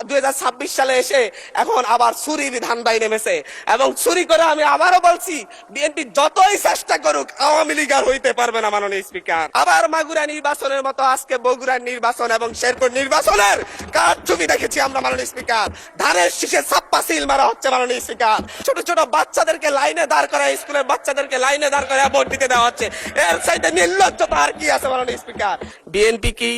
2026 সালে এসে এখন আবার চুরির ধান্দায় নেমেছে এবং চুরি করে আমি আবারও বলছি বিএনপি যতই চেষ্টা করুক আওয়ামী লীগ আর হইতে পারবে না। মাননীয় স্পিকার, আবার মাগুরা নির্বাচনের মতো আজকে বগুড়ার নির্বাচন এবং শেরপুর নির্বাচনের কারচুপি দেখেছি আমরা। মাননীয় স্পিকার, ধানের শীষে ছাপ্পা সিল মারা হচ্ছে। মাননীয় স্পিকার, ছোট ছোট বাচ্চাদেরকে লাইনে দাঁড় করায়, স্কুলের বাচ্চাদেরকে লাইনে দাঁড় করায় ভোট দিতে দেওয়া হচ্ছে। এর চাইতে নির্লজ্জতা আর কি আছে? মাননীয় স্পিকার, বিএনপি কি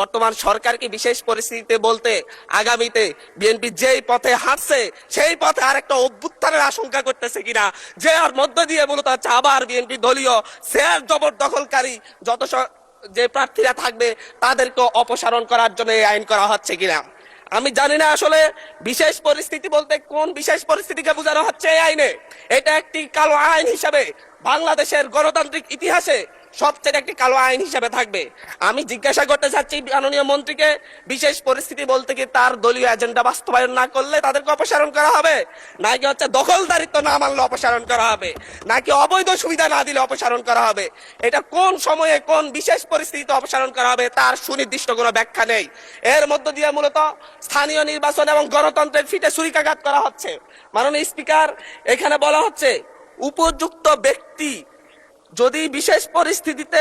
বর্তমান সরকারকে বিশেষ পরিস্থিতিতে বলতে আগামীতে বিএনপি যেই পথে হাঁটছে সেই পথে আরেকটা অভ্যুত্থানের আশঙ্কা করতেছে কিনা, যে আর মধ্য দিয়ে মূলত আবার বিএনপি দলীয় শেয়ার জবরদখলকারী যত যে প্রার্থীরা থাকবে তাদেরকে অপসারণ করার জন্য এই আইন করা হচ্ছে কিনা। আমি জানি না আসলে বিশেষ পরিস্থিতি বলতে কোন বিশেষ পরিস্থিতিকে বোঝানো হচ্ছে এই আইনে। এটা একটি কালো আইন হিসাবে বাংলাদেশের গণতান্ত্রিক ইতিহাসে সবচেয়ে একটি কালো আইন হিসেবে থাকবে। আমি জিজ্ঞাসা করতে চাচ্ছি মাননীয় মন্ত্রীকে, বিশেষ পরিস্থিতি বলতে কি তার দলীয় এজেন্ডা বাস্তবায়ন না করলে তাদেরকে অপসারণ করা হবে, নাকি হচ্ছে দখলদারিত্ব না মানলে অপসারণ করা হবে, নাকি অবৈধ সুবিধা না দিলে অপসারণ করা হবে? এটা কোন সময়ে কোন বিশেষ পরিস্থিতিতে অপসারণ করা হবে তার সুনির্দিষ্ট কোনো ব্যাখ্যা নেই। এর মধ্য দিয়ে মূলত স্থানীয় নির্বাচন এবং গণতন্ত্রের ফিটে ছুরিকাঘাত করা হচ্ছে। মাননীয় স্পিকার, এখানে বলা হচ্ছে উপযুক্ত ব্যক্তি যদি বিশেষ পরিস্থিতিতে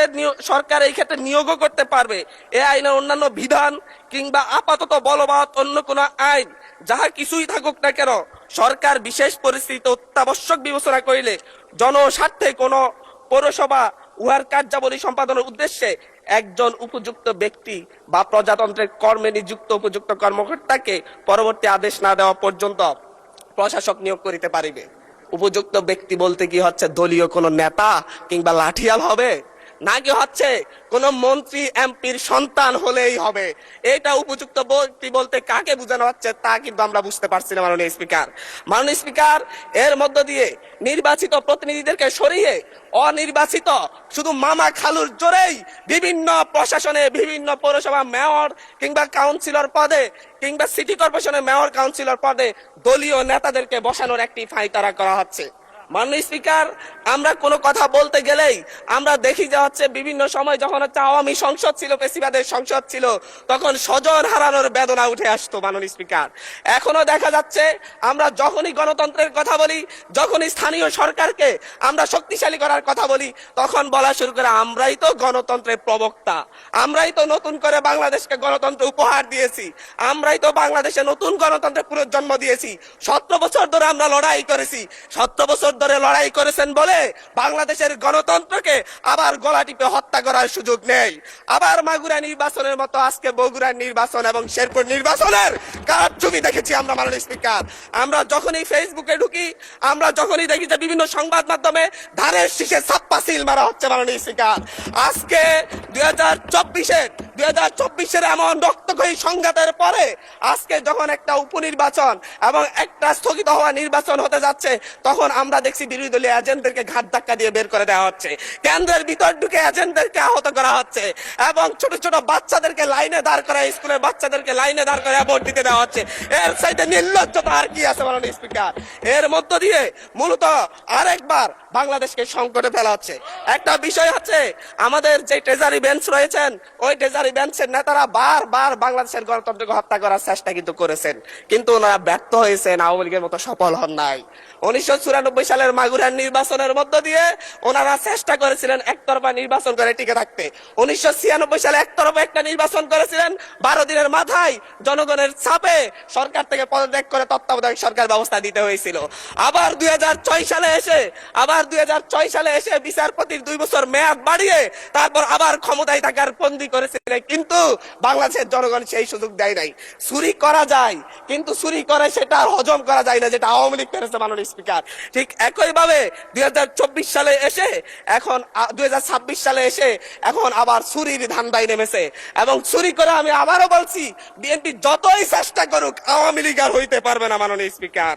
সরকার এই ক্ষেত্রে নিয়োগও করতে পারবে। এ আইনের অন্যান্য বিধান কিংবা আপাতত বলবৎ অন্য কোন আইন যাহা কিছুই থাকুক না কেন, সরকার বিশেষ পরিস্থিতিতে অত্যাবশ্যক বিবেচনা করিলে জনস্বার্থে কোন পৌরসভা উহার কার্যাবলী সম্পাদনের উদ্দেশ্যে একজন উপযুক্ত ব্যক্তি বা প্রজাতন্ত্রের কর্মে নিযুক্ত উপযুক্ত কর্মকর্তাকে পরবর্তী আদেশ না দেওয়া পর্যন্ত প্রশাসক নিয়োগ করিতে পারিবে। উপযুক্ত ব্যক্তি বলতে কি হচ্ছে দলীয় কোন নেতা কিংবা লাঠিয়াল হবে, নাকি হচ্ছে কোন মন্ত্রী এমপির সন্তান হলেই হবে? এটা উপযুক্ত ব্যক্তি বলতে কাকে বোঝানো হচ্ছে তা কিন্তু আমরা বুঝতে পারছি না। মাননীয় স্পিকার, মাননীয় স্পিকার, এর মধ্য দিয়ে নির্বাচিত প্রতিনিধিদেরকে সরিয়ে অনির্বাচিত শুধু মামা খালুর জোরেই বিভিন্ন প্রশাসনে বিভিন্ন পৌরসভা মেয়র কিংবা কাউন্সিলর পদে কিংবা সিটি কর্পোরেশনের মেয়র কাউন্সিলর পদে দলীয় নেতাদেরকে বসানোর একটি ফাইতারা করা হচ্ছে। মাননীয় স্পিকার, আমরা কোনো কথা বলতে গেলেই আমরা দেখি যে হচ্ছে বিভিন্ন সময় যখন হচ্ছে আওয়ামী সংসদ ছিল, পেশিবাদের সংসদ ছিল, তখন স্বজন হারানোর বেদনা উঠে আসতো। মাননীয় স্পিকার, এখনো দেখা যাচ্ছে আমরা যখনই গণতন্ত্রের কথা বলি, যখনই স্থানীয় সরকারকে আমরা শক্তিশালী করার কথা বলি, তখন বলা শুরু করে আমরাই তো গণতন্ত্রের প্রবক্তা, আমরাই তো নতুন করে বাংলাদেশকে গণতন্ত্র উপহার দিয়েছি, আমরাই তো বাংলাদেশে নতুন গণতন্ত্রের পুনর্জন্ম দিয়েছি। 17 বছর ধরে আমরা লড়াই করেছি। 17 বছর ধরে লড়াই করেছেন বলে বাংলাদেশের গণতন্ত্রকে আবার গলা টিপে হত্যা করার সুযোগ নেই। আবার মাগুরা নির্বাচনের মতো আজকে বগুড়ার নির্বাচন এবং শেরপুর নির্বাচনের কারচুপি দেখেছি আমরা। মাননীয় স্পিকার, আমরা যখনই ফেসবুকে ঢুকি, আমরা যখনই দেখি যে বিভিন্ন সংবাদ মাধ্যমে ধানের শীষে ছাপ্পা সিল মারা হচ্ছে। মাননীয় স্পিকার, আজকে 2024-এর এমন রক্তক্ষয়ী সংঘাতের পরে আজকে যখন একটা উপনির্বাচন এবং একটা স্থগিত হওয়া নির্বাচন হতে যাচ্ছে, তখন আমরা দেখছি বিরোধী দলীয় এজেন্টদেরকে ঘাট ধাক্কা দিয়ে বের করে দেওয়া হচ্ছে, কেন্দ্রের ভিতর ঢুকে এজেন্টদেরকে আহত করা হচ্ছে এবং ছোট ছোট বাচ্চাদেরকে লাইনে দাঁড় করায়, স্কুলের বাচ্চাদেরকে লাইনে দাঁড় করায় ভোট দিতে দেওয়া হচ্ছে। এর চাইতে নির্লজ্জতা আর কি আছে? মাননীয় স্পিকার, এর মধ্য দিয়ে মূলত আরেকবার বাংলাদেশকে সংকটে ফেলা হচ্ছে। একটা বিষয় হচ্ছে আমাদের যে ট্রেজারি বেঞ্চ রয়েছেন, ওই ট্রেজারি বেঞ্চের নেতারা বারবার বাংলাদেশের গণতন্ত্রকে হত্যা করার চেষ্টা কিন্তু করেছেন, কিন্তু ওনারা ব্যর্থ হয়েছেন, আওয়ামী লীগের মতো সফল হন নাই। 1994 সালের মাগুরার নির্বাচনের মধ্য দিয়ে ওনারা চেষ্টা করেছিলেন একতরফা নির্বাচন করে টিকে থাকতে। 1996 সালে একতরফা একটা নির্বাচন করেছিলেন, 12 দিনের মাথায় জনগণের চাপে সরকার থেকে পদত্যাগ করে তত্ত্বাবধায়ক সরকার ব্যবস্থা দিতে হয়েছিল। আবার 2006 সালে এসে বিচারপতির 2 বছর মেয়াদ বাড়িয়ে তারপর আবার ক্ষমতায় থাকার বন্দী করেছিলেন, কিন্তু বাংলাদেশের জনগণ সেই সুযোগ দেয় নাই। চুরি করা যায়, কিন্তু চুরি করে সেটা হজম করা যায় না, যেটা আওয়ামী লীগ করেছে। মাননীয় স্পিকার, ঠিক একইভাবে 2024 সালে এসে এখন 2026 সালে এসে এখন আবার চুরির ধান্দায় নেমেছে এবং চুরি করে আমি আবারও বলছি বিএনপি যতই চেষ্টা করুক আওয়ামী লীগ আর হইতে পারবে না। মাননীয় স্পিকার।